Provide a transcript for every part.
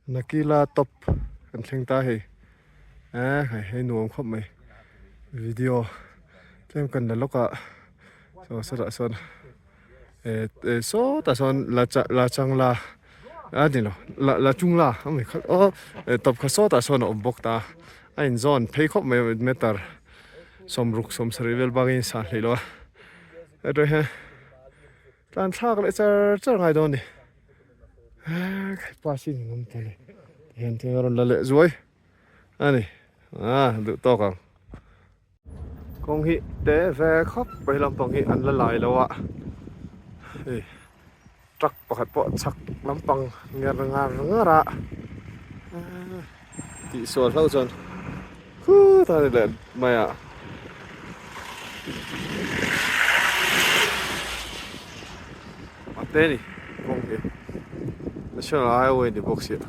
nakila top kan thleng ta hei hei nuam khop mai video tlem kan la loka so sara son so ta son la chang la ni lo la chung la ami khat top kha so ta son om bok ta ain zon phei khop mai metar som ruk som sarivel bagin sa hlelo ado he tan thak le char ngai don ni khai pa sin ngom ta le hen te ron la le zuai ani du to ka kong hi te ve khop bai lam pang hi an la lai lo wa truck pakhat po chak lampang ngara ti sol hlo chon khu ta le maya ate ni kong hi national highway ni box ya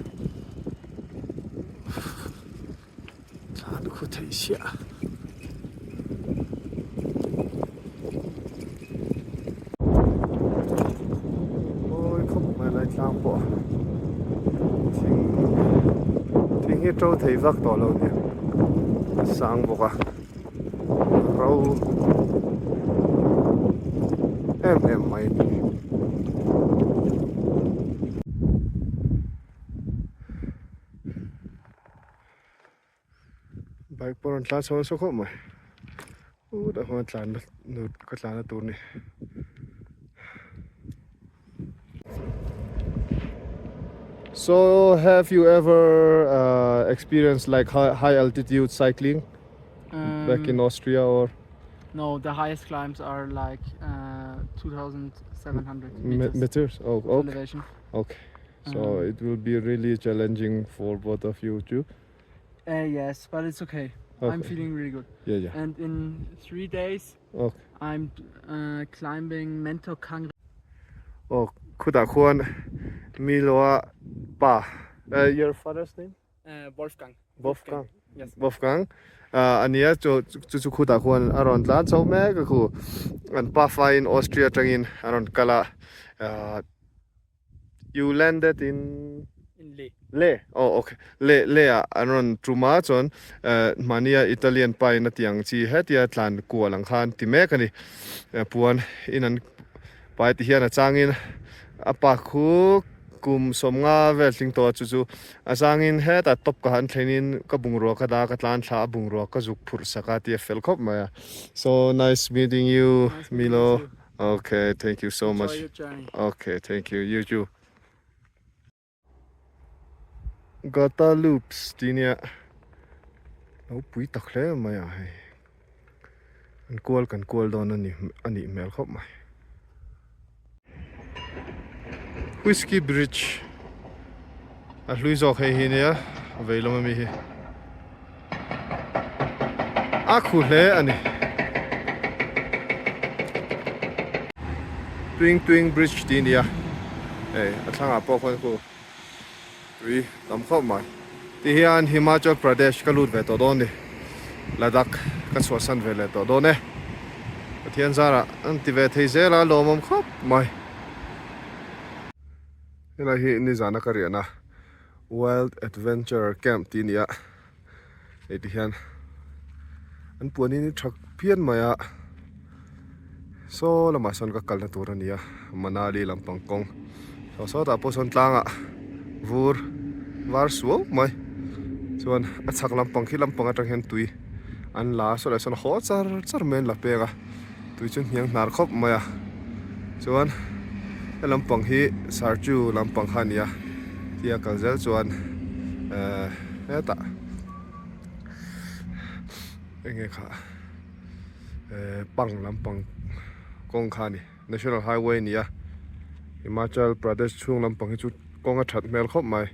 chan khu thei sia sang bộ thình hết trâu thấy vắt tỏ lâu nhỉ sang bộ à rau em mày bike por tlan so so khom mai đã hoa tlan nút cái tlan tu này. So, have you ever experienced like high altitude cycling back in Austria or? No, the highest climbs are like 2,700 meters. Oh, okay. Elevation. Okay. So it will be really challenging for both of you too. Yes, but it's okay. I'm feeling really good. Yeah. And in 3 days, I'm climbing Mentor Kang. Oh, kuda khuan Miloa pa. Your father's name? Wolfgang. Yes. Wolfgang. Ania chu khuda khuan aron tlan so me ka khu an pa fa in Austria tangin aron kala. You landed in Le. Oh, okay. Le aron truma chon mania Italian pa na tiang chi hetia tlan ko lang khan ti me kani puan in an pa ti hian a changin apa khu kum somnga vel ting to chu asangin he ta top ka han thlenin ka bungro ka da ka tlan thla bungro ka juk phur saka ti fel khop ma. So nice meeting you, Milo. Okay, thank you so much. Okay, thank you. You too. Gata loops tinia no pui takhle ma ya hai kan kol don ani mel khop mai. Whiskey Bridge a hlui zok hei hi nia veilom mi hi a khu hle ani twing bridge ti nia a thanga po khon ku ri tam khop mai ti hian Himachal Pradesh ka lut ve to don ni Ladakh ka swasan ve le to don ne pathian zara an ti ve thei zela lomom khop mai. Hela hi ni zana kariana Wild Adventure Camp tinia etihan an puani ni thak pian maya so lama son ka kalna turania Manali lampang kong so ta po son tlanga vur var suo mai chuan a chak lampang khi lampang atang hen tui an la so la son ho char men la pega tui chun hiang nar khop maya chuan lampang hi sarchu lampang khania tia kalzel chuan eta enge kha pang lampang kong khani national highway nia Himachal Pradesh chung lampang hi chu konga that mel khop mai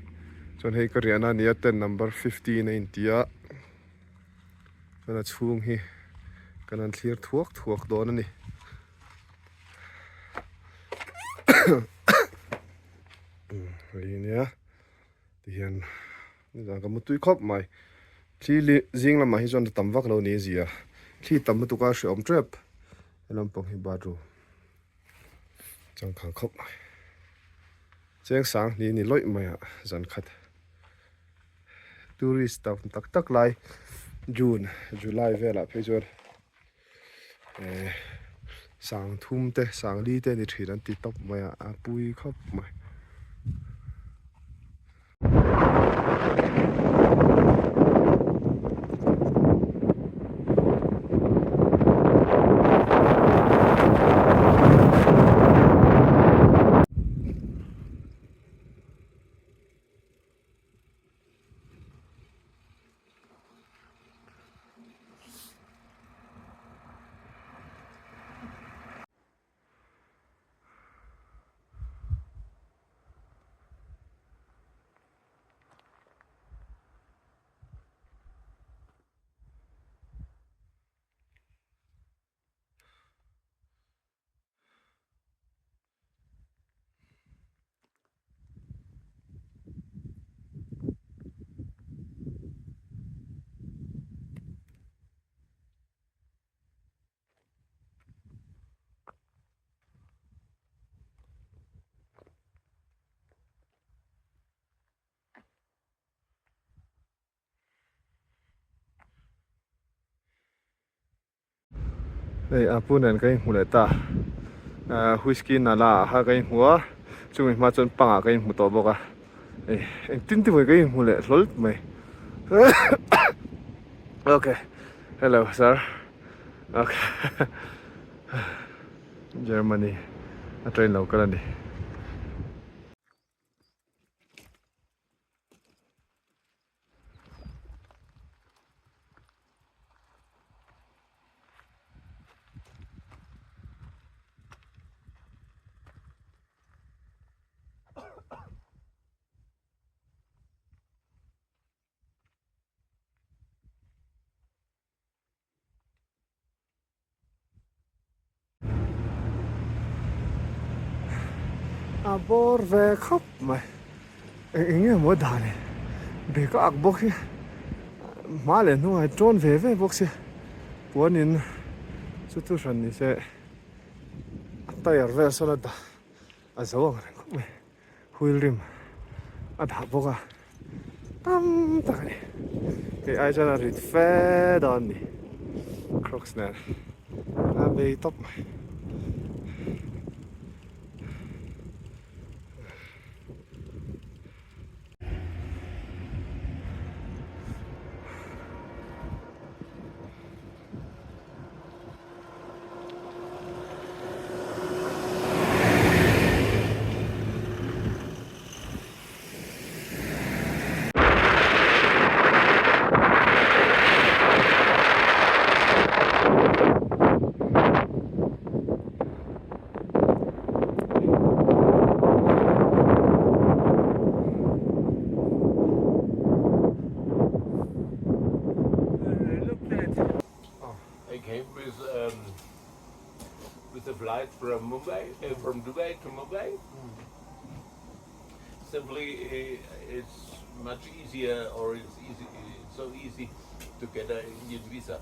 chon hei kariana nia 10 number 15 in tia kana chung hi kanan thlir thuak don ani ria tian ni da ka mutui khop mai thli jing lama hi zon tam vak lo ni zia thli tam tu ka shom trap lampang hi badru chang khang khop mai cheng sang ni loi mai zan khat tourist tàu tak tak lai June July về là phải rồi sang thum te sang li te ni thrin an ti top mai a pui khop mai đây apun an cái hmu le ta whisky na la ha cái hua chung ma chon panga cái hmu to boka en tin ti voi cái hmu le hlol mai okay hello sir okay Germany a train local ani bor về khóc mày nghe mua đàn này về có ạc bốc má lên nó trôn về bốc xe cuốn in chút chút sần thì sẽ tay ở về sau đó à dấu này khóc mày hui rim à đạp bốc à tam ta này cái ai cho nó rít phê đòn đi crocs này à về top mày with a flight from Mumbai, from Dubai to Mumbai. Simply, it's much easier, or it's so easy to get an Indian visa.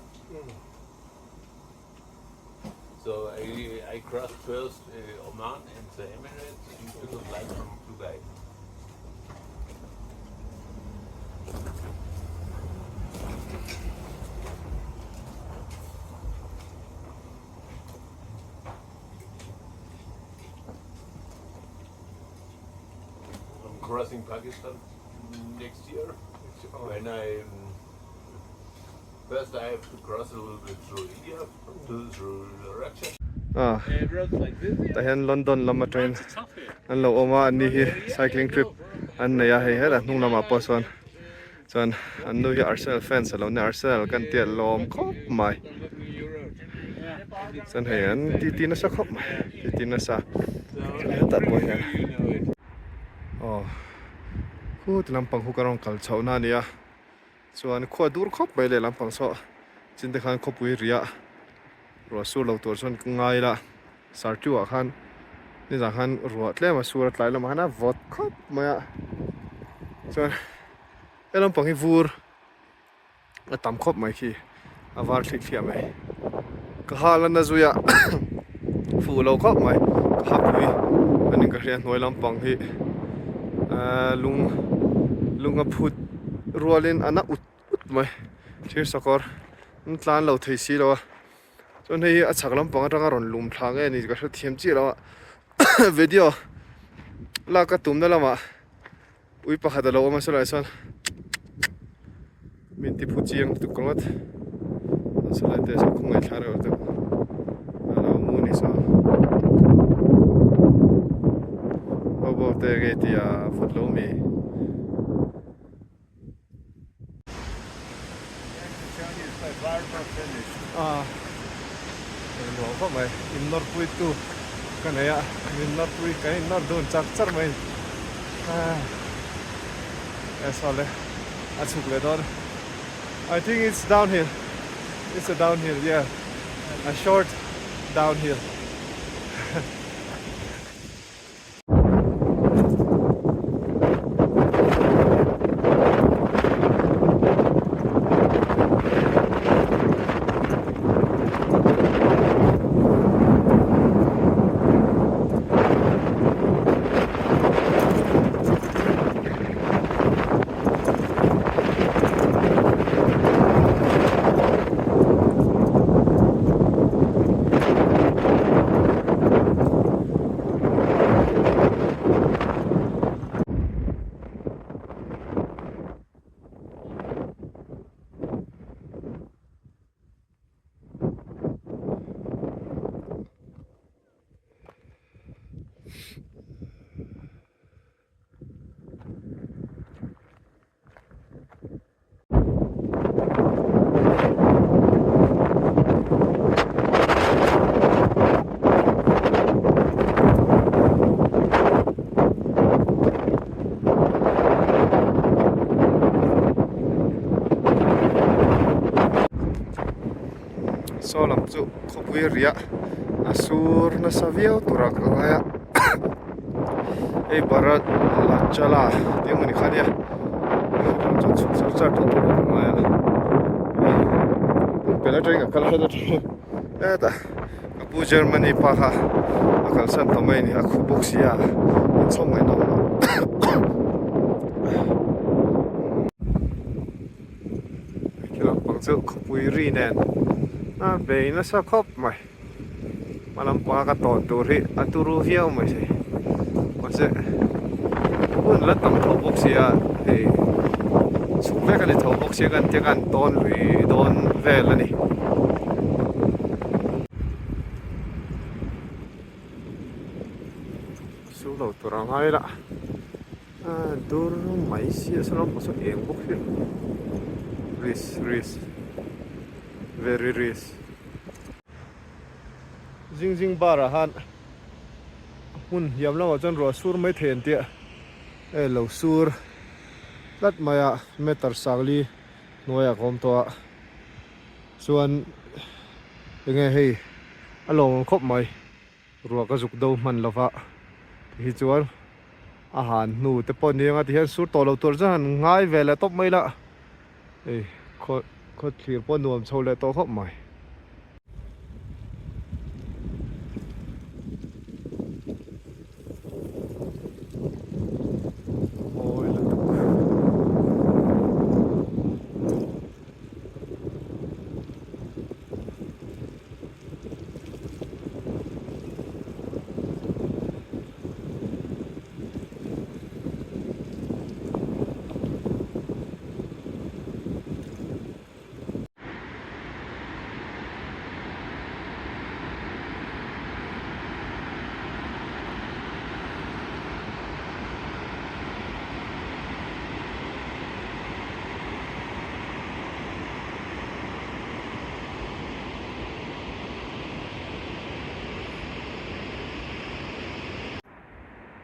So I crossed first Oman and the Emirates and took a flight from Dubai. Crossing Pakistan next year. When first I have to cross a little bit through India, through Russia. Roads like this. Tahan London lama train. An lo oma an ni hi cycling trip. An na ya hei hela nung lama poson. Chuan an nu hi Arsenal fans alo na Arsenal kan tiat lom khop mai. Chuan hei an ti na sa khop mai. Ti na sa. Tat boy ha. Oh, khu ti lampang hu karong kal chau na nia chuan khua dur khop mai le lampang so chin te khan khopui ria ro sur lo tor chuan ngai la sar chu a khan ni za khan ro tle ma sur tlai lam hana vot khop ma chuan e lampang hi vur a tam khop mai khi avar thik thia mai ka halan na zuya fu lo khop mai ka hapui aning ka rian noi lampang hi lung a phut rualin ana ut mai thir sakor tlan lo thei si lo chon hei a chhak lampang atanga ron lum thlang nge ni ka hra thiam chi lo video la ka tum na lama ui pakhat lo ma sala son min ti phu chiang tu kongat sala te sa khungai thar ro te ala mu ni sa obo te ge ti a phut lo mi lo ko mai in nor pui tu kana ya in nor pui kai nor don chak char mai asale achuk le dor I think it's downhill. It's a downhill, yeah. A short downhill. So lam chu khopui ria asur na savio turak laya ei barat la chala ti mani khania chu chu chu cha tu maya pela tringa kala hada eta abu Germany pa ha akal san tomai ni akhu boxia chomai no kila pang chu khopui ri nen về nó sao khóc mày mà làm quá cả tổ tổ thì aturu hiao mày thế mà sẽ muốn là tầm thầu bốc xia thì chúng ta cái thầu bốc xia gần tiếng gần đón lụy đón về là nè số đầu tổ làm hay là đồ máy xia sao nó có số em bốc xia risk very risk jing bara han hun yam lo chon ro sur mai then tia e lo sur lat maya meter sagli noya kom to chuan nge hei along khop mai ro ka juk do man lova hi chuan a han nu te pon ni nga ti han sur to lo tur jan ngai vela top mai la ei kho thlir pon nuam chho le to khop mai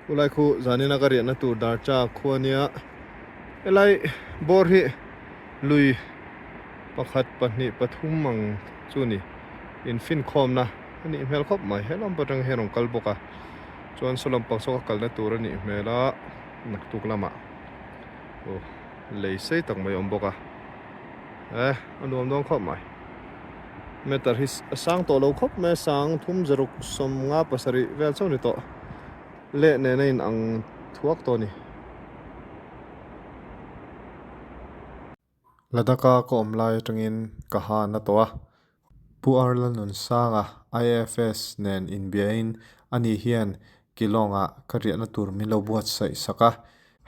ulai khu zanina ka rian na tur dar cha khuania elai bor hi lui pakhat pahni pathum mang chuni in fin khom na ani mel khop mai helom patang herong kalboka chuan solam pakso kal na tur ani mela naktuk lama o leisei tak mai omboka anuam dong khop mai meter his sang to lo khop me sang thum zaruk som nga pasari vel choni to le ne in ang thuak to ni ladaka ko omlai tangin kaha na towa pu arlan nun sanga IFS nen inbiain ani hian kilonga kariat na tur milo buat sai saka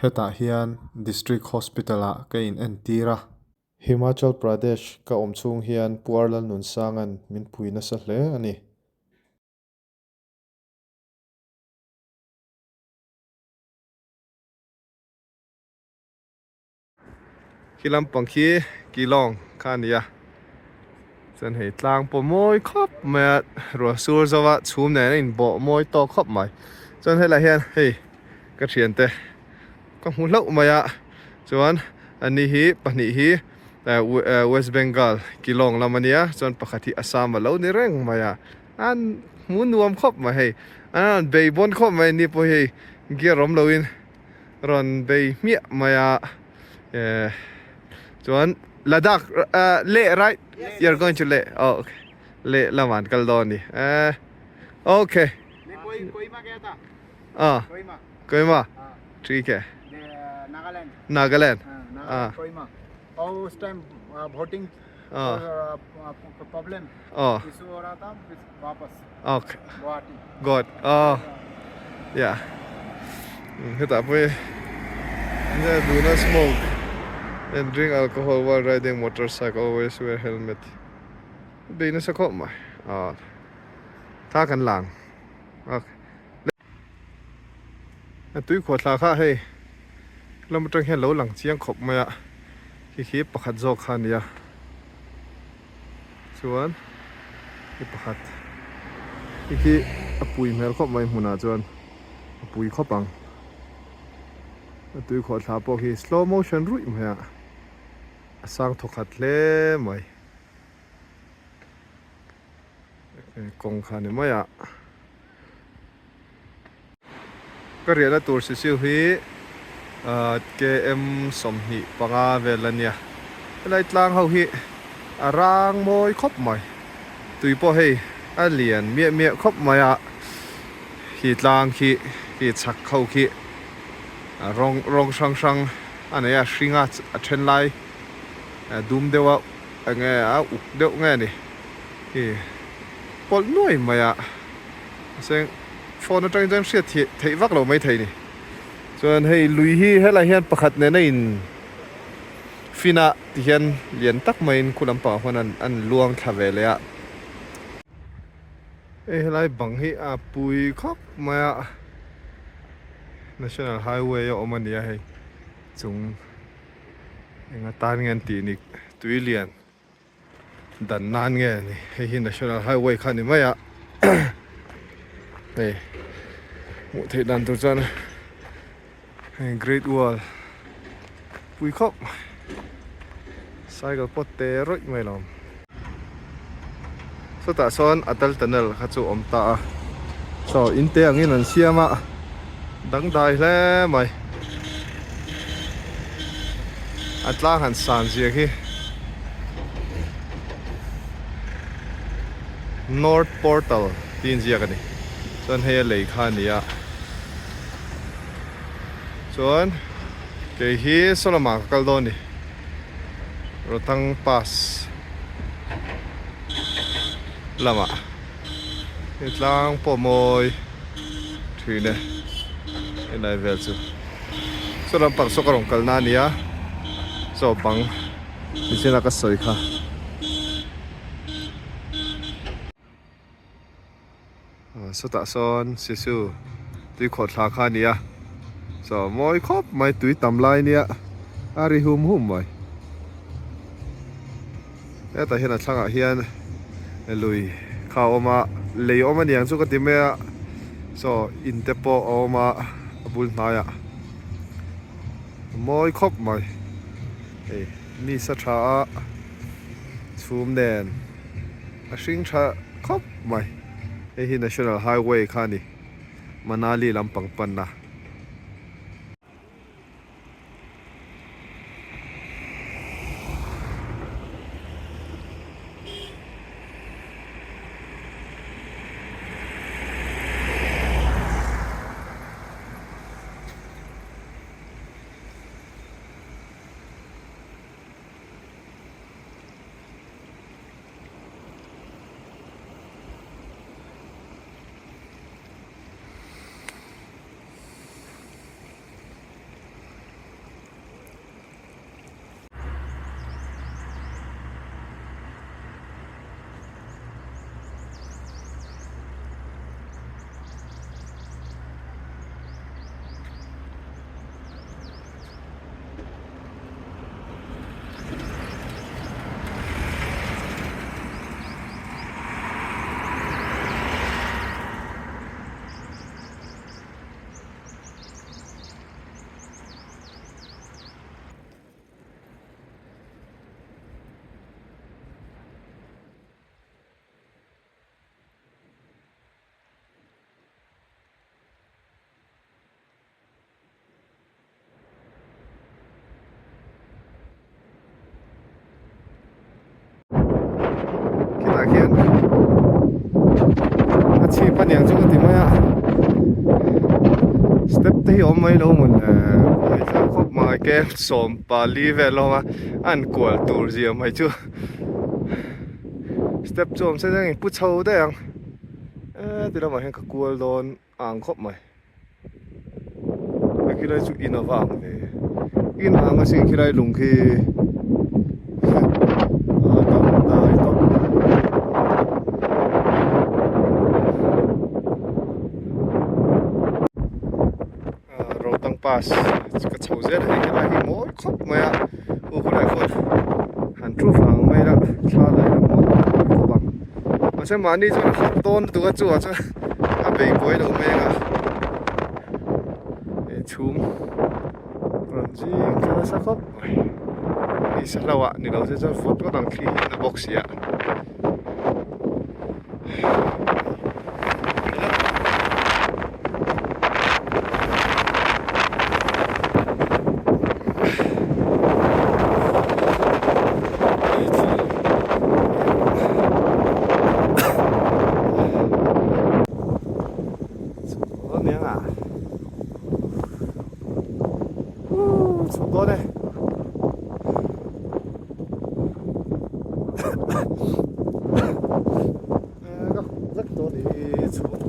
heta hian district hospital a kain entira Himachal Pradesh ka omchung hian pu arlan nun sangan min puina sa hle ani Kilam pangki kilong kania chân hei tlang po moi khop mẹ rồi sur zawa chum ne in bo moi to khop mai chân hei la hian hei ka thian te ka mu lau maya chuan ani hi pani hi West Bengal kilong lamania chuan pakhati Assam lo ni reng maya an mu nuam khop ma hei an bei bon khop mai ni po hei gerom loin ron bei mia maya chuan Ladakh, Leh, right? Yes. You're going to Leh. Oh, okay. Leh Laman, Kaldoni. Okay. Kohima गया था कोहिमा कोहिमा ठीक है नागालैंड नागालैंड कोहिमा और उस time voting problem issue हो रहा था वापस okay Guwahati God yeah kita pun do not smoke and drink alcohol while riding motorcycle. Always wear helmet. Bina sa ko mai. Ta kan lang. Okay. Tui ko tla kha hei. Lam tang hen lo lang chiang khop mai a. Khi pakhat zo khan ya. Chuan hi pakhat. Khi apui mel khop mai hmuna chuan apui khopang. Tui ko tla po hi slow motion rui mai a. Sang thokat le mai. Kong khan ni mai a. Ka riala tur siu hi KM somni panga velania. Lai tlang ho hi arang moi khop mai. Tui po hei a lian mia khop mai a. Hi tlang hi chak khau khi rong sang anaya shringa a then lai dum dewa nge a uk deuh nge ni hi pol noi maya seng phone atang jang sia thei vak lo mai thei ni chuan hei lui hi hela hian pakhat ne na in fina ti hian lian tak mai in khulam pa hon an luang thave le a helai bang hi a pui khop maya National Highway o mania hei chung enga tan ngen ti ni tuilian dan nan nge ni hei National Highway khan ni maya hei mu thei dan tu chan hei Great Wall pui khop cycle pot te roi mai lom so ta son atal tunnel kha chu om ta so in te angin an siama đắng đài le mày atlang han san zia khi North Portal tin zia kan ni chuan hei lei kha ni a chuan ke hi solama kaldon ni rotang pass lama itlang pomoi thine Lai vel chu so ram pang so karong kalna nia so pang nisina ka soi kha so ta son sisu tui khot thla kha nia so moi khop mai tui tam lai nia ari hum mai eta hian a thlanga hian lui kha oma lei oma niang chu ka ti me so in te po oma bul naya moi khop mai ei ni sa tha chum nen a hring tha khop mai hi National Highway khani Manali lampang panna niang chu ti ma ya step te hi om mai lo mun ai sa khop mai ke som pa li ve lo ma an kwal tur zia mai chu step chom se dang pu chho de ang ti ra ma hen ka kwal don ang khop mai ki lai chu in awang ve in ang sing ki lai lung khi pass cái chầu rét này cái này mỗi khóc mày ô cái này phun hẳn tru phẳng mày đó xa lại là mỗi khóc bằng mà xem mà đi cho nó khóc tôn tụi cái chùa chứ à bị bối đâu mày à để chùm còn gì cái nó sao khóc đi sao đâu ạ đi đâu sẽ cho phút có đằng khi nó bọc xì ạ đó đây rất tốt đi xuống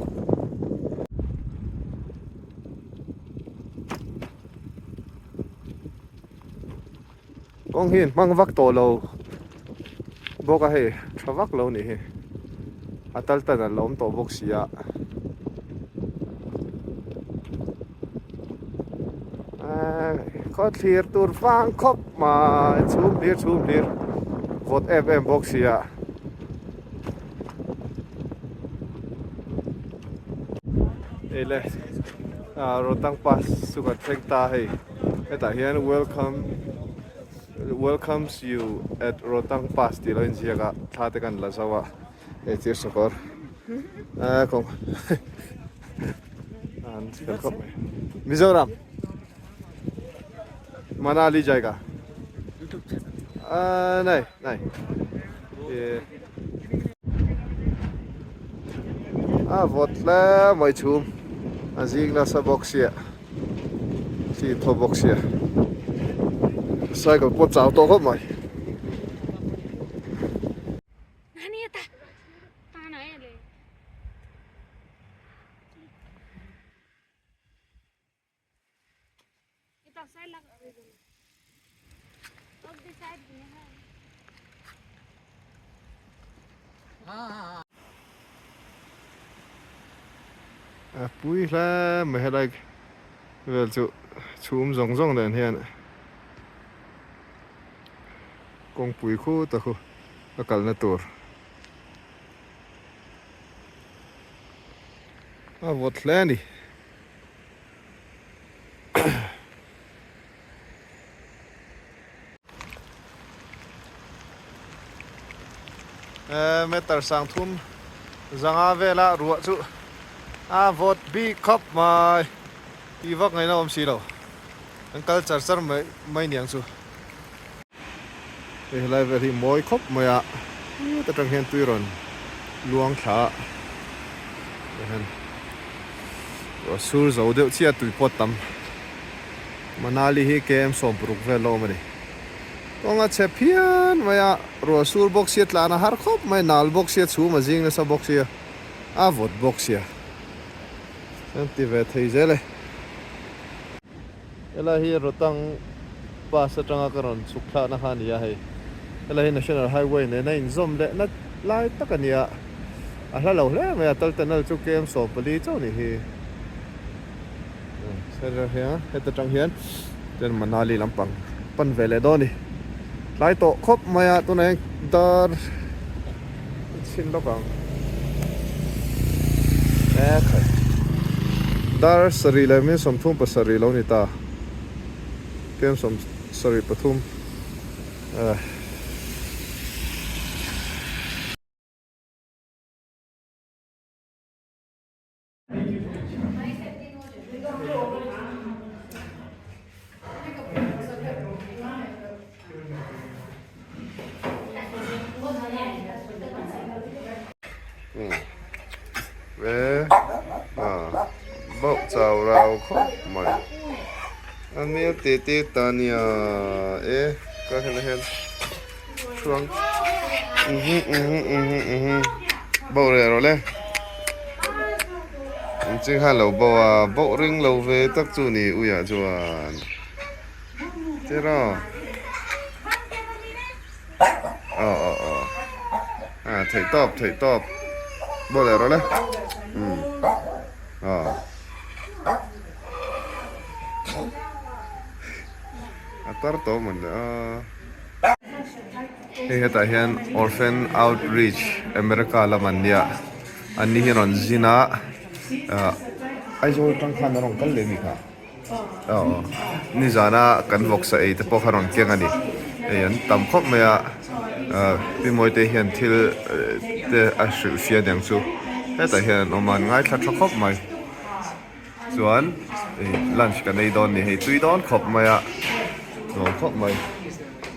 con hiền mang vác tổ lâu bố cái hệ cho vác lâu này à tal ta là lom tổ bốc xì ạ có thiệt tuột vang khóc mà chum liệt vót FM box ya ele rotang pass suka check ta hey eta hian welcomes you at rotang pass ti loin jiaga thate kan la zawa e chi sokor kong an khop Mizoram Manali जाएगा नहीं नहीं ये vót là mấy chum riêng là sa boxia chỉ thô boxia sai cái bột chảo to hết mày bùi là mấy cái về chỗ chum rong rong đèn hiện con bùi khu ta khu cái cal na tour vót lên đi meter sang thum zanga vela ruột chu vót bi khop mai đi vác ngày nào ông xí đâu anh cal char char mấy niang chu để lại về thì mỗi khop mày ạ ta trăng hiện tuy rồi luang thả rồi sur dầu đeo chia tùy pot tắm Manali hi kem som pruk ve lo mani konga chepian maya ro sur box yet lana har khop mai nal box yet chu ma jing na sa box ya vot box ya anti ve thei zele ela hi rotang pa sa tanga karon sukla na khan ya hai ela hi national highway ne na in zom le na lai takania hla lo le maya tal tanal chu kem so pali chaw ni hi Sera hian heta tang hian ten Manali lampang pan vele do ni lai to khop maya tu nei dar sin lo kang khai dar sari la mi som thum pa sari lo ni ta kem som sari pathum về rau khóc mày anh mi tê tê tania ê có thể là hen chuông bầu rồi lên chứ hai lẩu bầu à bầu ring lẩu về tắc chu nì ui à chuan thế đó à thầy top bầu rồi lên tar to mình he ta hian orphan outreach America lamania ani hian on zina ai zo tang khan rong kal le mi kha ni zana kan vok sa ei te po kharon keng ani an tam khop maya pi moi te hian thil te a shru fia dang chu he ta hian oman ngai thla thla khop mai chuan lunch kan ei don ni hei tui don khop maya rồi khóc mày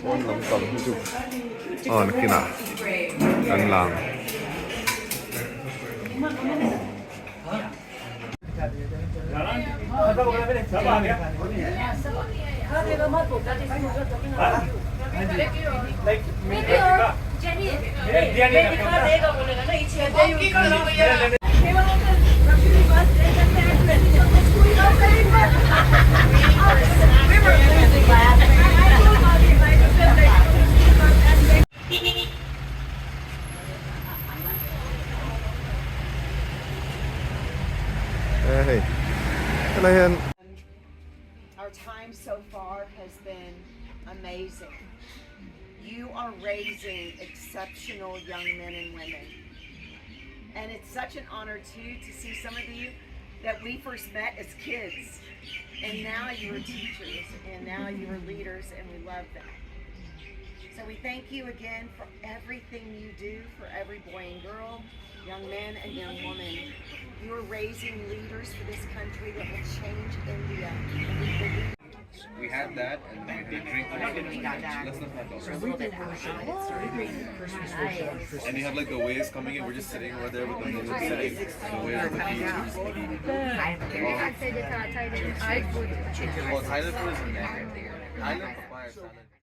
con lắm cầm không chụp nó kia nào ăn làm hey cái này hiện Our time so far has been amazing. You are raising exceptional young men and women. And it's such an honor too to see some of you that we first met as kids. And now you are teachers and now you are leaders and we love that. So we thank you again for everything you do for every boy and girl, young man and young woman. You are raising leaders for this country that will change India. We had that, and we did drink. Let's not have those. And you have like the waves coming in. We're just sitting over there with the moon setting. The waves, the beach. Well, Thailand food is Thailand papaya salad.